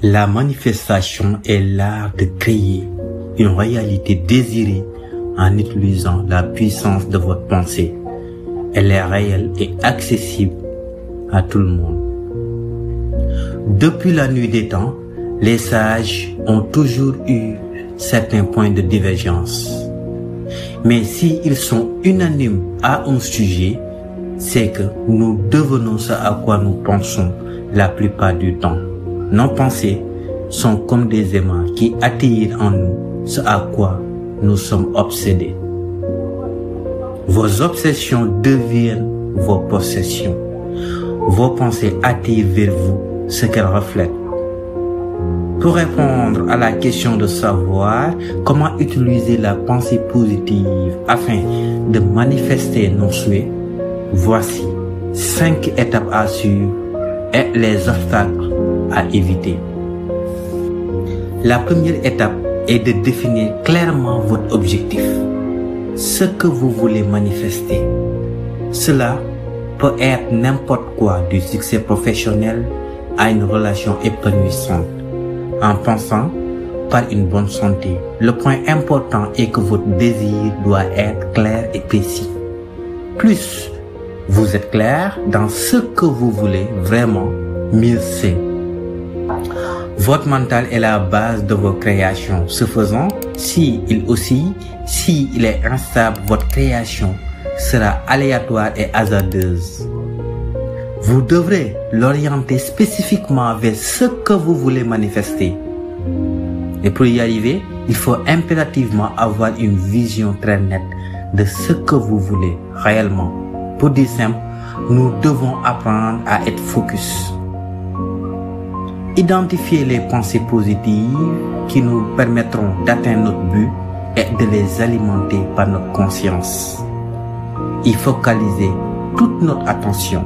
La manifestation est l'art de créer une réalité désirée en utilisant la puissance de votre pensée. Elle est réelle et accessible à tout le monde. Depuis la nuit des temps, les sages ont toujours eu certains points de divergence. Mais s'ils sont unanimes à un sujet, c'est que nous devenons ce à quoi nous pensons la plupart du temps. Nos pensées sont comme des aimants qui attirent en nous ce à quoi nous sommes obsédés. Vos obsessions deviennent vos possessions. Vos pensées attirent vers vous ce qu'elles reflètent. Pour répondre à la question de savoir comment utiliser la pensée positive afin de manifester nos souhaits, voici 5 étapes à suivre et les obstacles à éviter. La première étape est de définir clairement votre objectif, ce que vous voulez manifester. Cela peut être n'importe quoi, du succès professionnel à une relation épanouissante. En pensant par une bonne santé, le point important est que votre désir doit être clair et précis. Plus vous êtes clair dans ce que vous voulez vraiment, mieux c'est. Votre mental est la base de vos créations. Ce faisant, s'il oscille, s'il est instable, votre création sera aléatoire et hasardeuse. Vous devrez l'orienter spécifiquement vers ce que vous voulez manifester. Et pour y arriver, il faut impérativement avoir une vision très nette de ce que vous voulez réellement. Pour dire simple, nous devons apprendre à être focus. Identifier les pensées positives qui nous permettront d'atteindre notre but et de les alimenter par notre conscience. Y focaliser toute notre attention.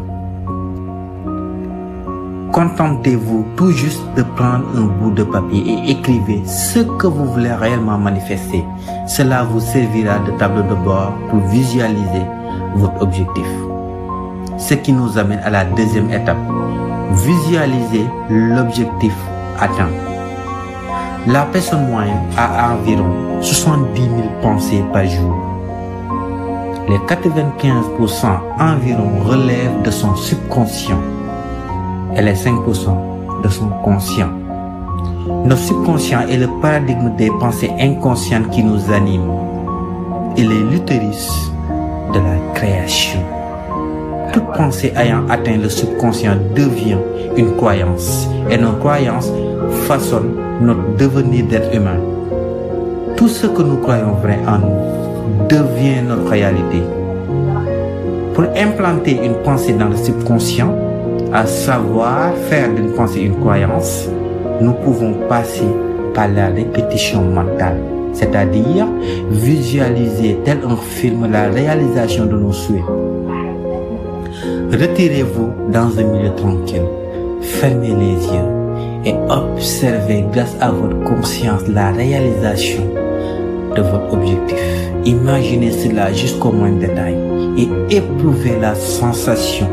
Contentez-vous tout juste de prendre un bout de papier et écrivez ce que vous voulez réellement manifester. Cela vous servira de tableau de bord pour visualiser votre objectif. Ce qui nous amène à la deuxième étape. Visualiser l'objectif atteint. La personne moyenne a environ 70 000 pensées par jour. Les 95% environ relèvent de son subconscient et les 5% de son conscient. Notre subconscient est le paradigme des pensées inconscientes qui nous animent. Il est l'utérus de la création. Toute pensée ayant atteint le subconscient devient une croyance et nos croyances façonnent notre devenir d'être humain. Tout ce que nous croyons vrai en nous devient notre réalité. Pour implanter une pensée dans le subconscient, à savoir faire d'une pensée une croyance, nous pouvons passer par la répétition mentale, c'est-à-dire visualiser tel un film la réalisation de nos souhaits. Retirez-vous dans un milieu tranquille, fermez les yeux et observez grâce à votre conscience la réalisation de votre objectif. Imaginez cela jusqu'au moindre détail et éprouvez la sensation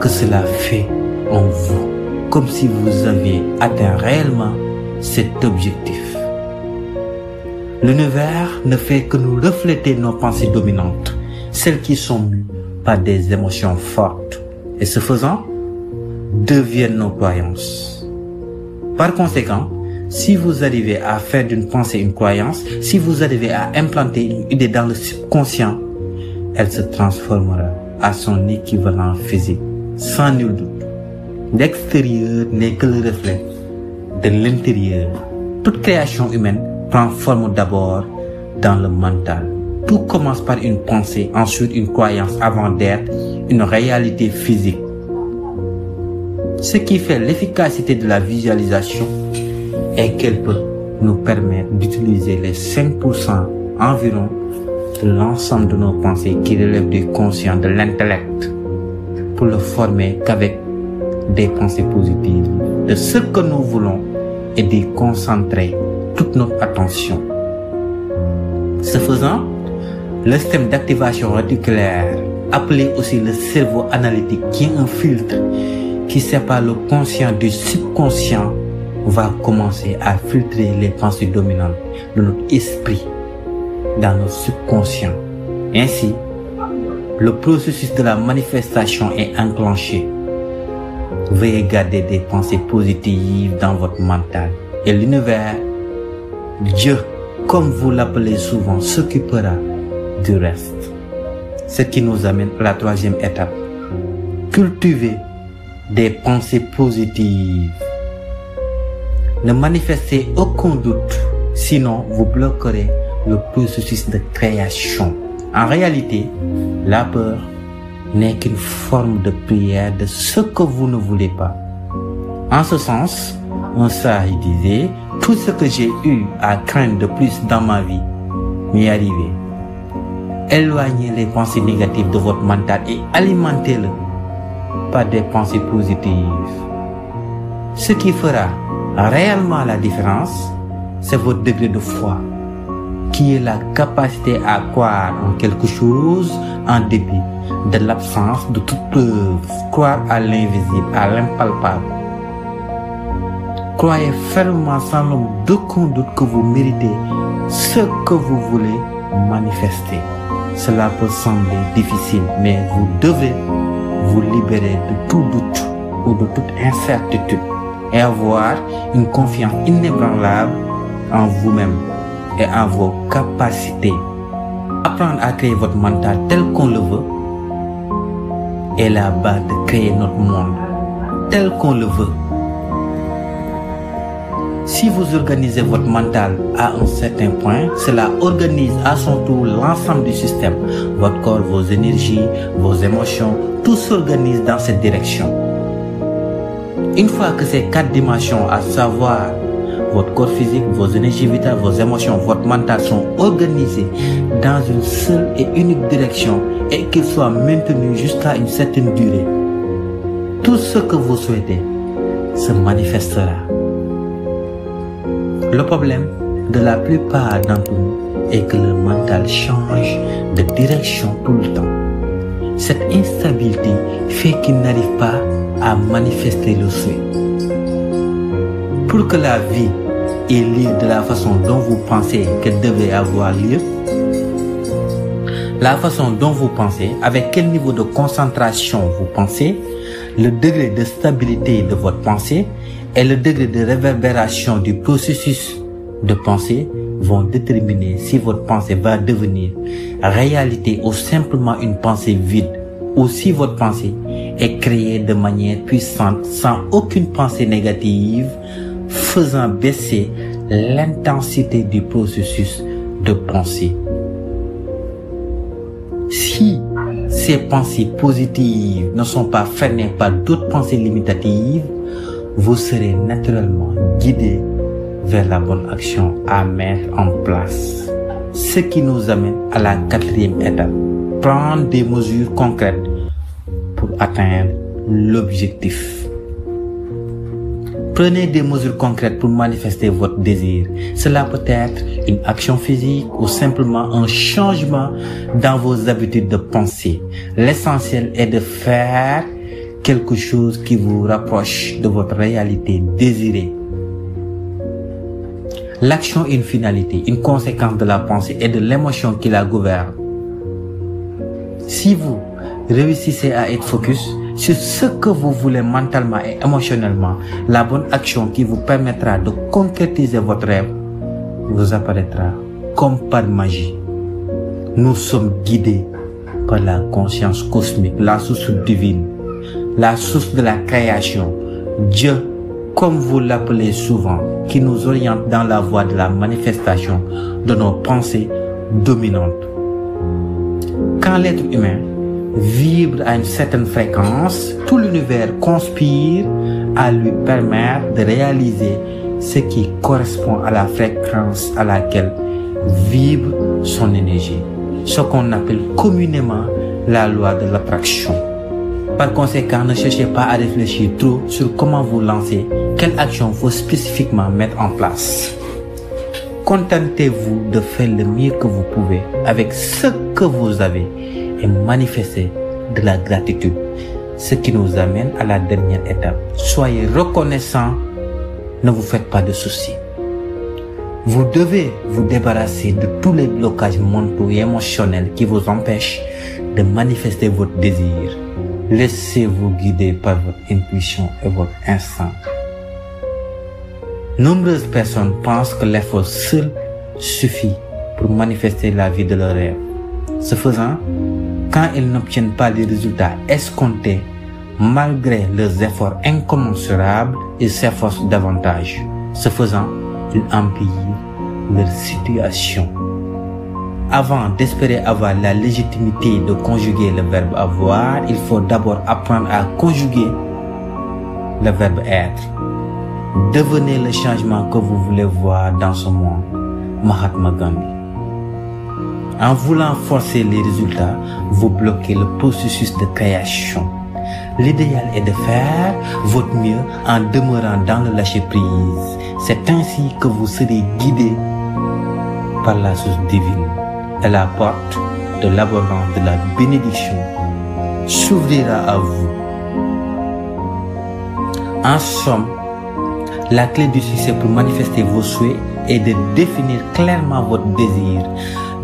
que cela fait en vous, comme si vous aviez atteint réellement cet objectif. L'univers ne fait que nous refléter nos pensées dominantes, celles qui sont mues par des émotions fortes, et ce faisant, deviennent nos croyances. Par conséquent, si vous arrivez à faire d'une pensée une croyance, si vous arrivez à implanter une idée dans le subconscient, elle se transformera à son équivalent physique, sans nul doute. L'extérieur n'est que le reflet de l'intérieur. Toute création humaine prend forme d'abord dans le mental. Tout commence par une pensée, ensuite une croyance avant d'être une réalité physique. Ce qui fait l'efficacité de la visualisation est qu'elle peut nous permettre d'utiliser les 5% environ de l'ensemble de nos pensées qui relèvent du conscient, de l'intellect, pour le former qu'avec des pensées positives, de ce que nous voulons et d'y concentrer toute notre attention. Ce faisant, le système d'activation réticulaire, appelé aussi le cerveau analytique, qui est un filtre qui sépare le conscient du subconscient, va commencer à filtrer les pensées dominantes de notre esprit dans notre subconscient. Ainsi, le processus de la manifestation est enclenché. Veuillez garder des pensées positives dans votre mental et l'univers, Dieu, comme vous l'appelez souvent, s'occupera du reste. Ce qui nous amène à la troisième étape. Cultiver des pensées positives. Ne manifestez aucun doute, sinon vous bloquerez le processus de création. En réalité, la peur n'est qu'une forme de prière de ce que vous ne voulez pas. En ce sens, un sage disait, tout ce que j'ai eu à craindre de plus dans ma vie m'est arrivé. Éloignez les pensées négatives de votre mental et alimentez-le par des pensées positives. Ce qui fera réellement la différence, c'est votre degré de foi, qui est la capacité à croire en quelque chose en dépit de l'absence de toute preuve. Croire à l'invisible, à l'impalpable. Croyez fermement sans aucun doute que vous méritez ce que vous voulez manifester. Cela peut sembler difficile, mais vous devez vous libérer de tout doute ou de toute incertitude et avoir une confiance inébranlable en vous-même et en vos capacités. Apprendre à créer votre mental tel qu'on le veut est la base de créer notre monde tel qu'on le veut. Si vous organisez votre mental à un certain point, cela organise à son tour l'ensemble du système. Votre corps, vos énergies, vos émotions, tout s'organise dans cette direction. Une fois que ces 4 dimensions, à savoir votre corps physique, vos énergies vitales, vos émotions, votre mental sont organisés dans une seule et unique direction et qu'ils soient maintenus jusqu'à une certaine durée, tout ce que vous souhaitez se manifestera. Le problème de la plupart d'entre nous est que le mental change de direction tout le temps. Cette instabilité fait qu'il n'arrive pas à manifester le souhait. Pour que la vie ait lieu de la façon dont vous pensez qu'elle devait avoir lieu, la façon dont vous pensez, avec quel niveau de concentration vous pensez, le degré de stabilité de votre pensée et le degré de réverbération du processus de pensée vont déterminer si votre pensée va devenir réalité ou simplement une pensée vide, ou si votre pensée est créée de manière puissante sans aucune pensée négative, faisant baisser l'intensité du processus de pensée. Si ces pensées positives ne sont pas freinées par d'autres pensées limitatives, vous serez naturellement guidé vers la bonne action à mettre en place. Ce qui nous amène à la 4e étape. Prendre des mesures concrètes pour atteindre l'objectif. Prenez des mesures concrètes pour manifester votre désir. Cela peut être une action physique ou simplement un changement dans vos habitudes de pensée. L'essentiel est de faire quelque chose qui vous rapproche de votre réalité désirée. L'action est une finalité, une conséquence de la pensée et de l'émotion qui la gouverne. Si vous réussissez à être focus sur ce que vous voulez mentalement et émotionnellement, la bonne action qui vous permettra de concrétiser votre rêve vous apparaîtra comme par magie. Nous sommes guidés par la conscience cosmique, la source divine, la source de la création, Dieu, comme vous l'appelez souvent, qui nous oriente dans la voie de la manifestation de nos pensées dominantes. Quand l'être humain vibre à une certaine fréquence, tout l'univers conspire à lui permettre de réaliser ce qui correspond à la fréquence à laquelle vibre son énergie, ce qu'on appelle communément la loi de l'attraction. Par conséquent, ne cherchez pas à réfléchir trop sur comment vous lancer, quelle action faut spécifiquement mettre en place. Contentez-vous de faire le mieux que vous pouvez avec ce que vous avez et manifestez de la gratitude. Ce qui nous amène à la dernière étape. Soyez reconnaissant ne vous faites pas de soucis. Vous devez vous débarrasser de tous les blocages mentaux et émotionnels qui vous empêchent de manifester votre désir. Laissez-vous guider par votre intuition et votre instinct. Nombreuses personnes pensent que l'effort seul suffit pour manifester la vie de leurs rêves. Ce faisant, quand ils n'obtiennent pas les résultats escomptés, malgré leurs efforts incommensurables, ils s'efforcent davantage. Ce faisant, ils empirent leur situation. Avant d'espérer avoir la légitimité de conjuguer le verbe avoir, il faut d'abord apprendre à conjuguer le verbe être. Devenez le changement que vous voulez voir dans ce monde. Mahatma Gandhi. En voulant forcer les résultats, vous bloquez le processus de création. L'idéal est de faire votre mieux en demeurant dans le lâcher-prise. C'est ainsi que vous serez guidé par la source divine. Et la porte de l'abondance de la bénédiction s'ouvrira à vous. En somme, la clé du succès pour manifester vos souhaits est de définir clairement votre désir,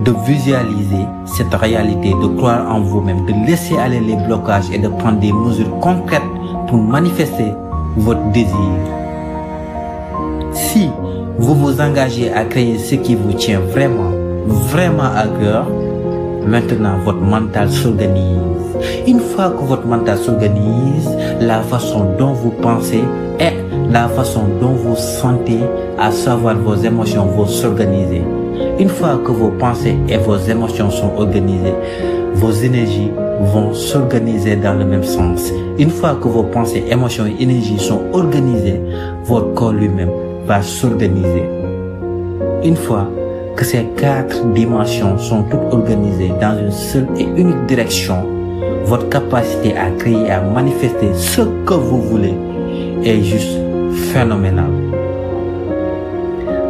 de visualiser cette réalité, de croire en vous-même, de laisser aller les blocages et de prendre des mesures concrètes pour manifester votre désir. Si vous vous engagez à créer ce qui vous tient vraiment à cœur, maintenant votre mental s'organise. Une fois que votre mental s'organise, la façon dont vous pensez et la façon dont vous sentez, à savoir vos émotions, vont s'organiser. Une fois que vos pensées et vos émotions sont organisées, vos énergies vont s'organiser dans le même sens. Une fois que vos pensées, émotions et énergies sont organisées, votre corps lui-même va s'organiser. Une fois que ces 4 dimensions sont toutes organisées dans une seule et unique direction, votre capacité à créer et à manifester ce que vous voulez est juste phénoménale.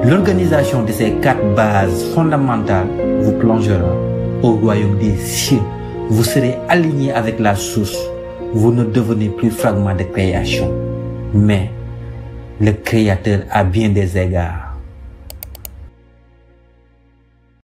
L'organisation de ces 4 bases fondamentales vous plongera au royaume des cieux. Vous serez aligné avec la source. Vous ne devenez plus fragment de création, mais le Créateur à bien des égards.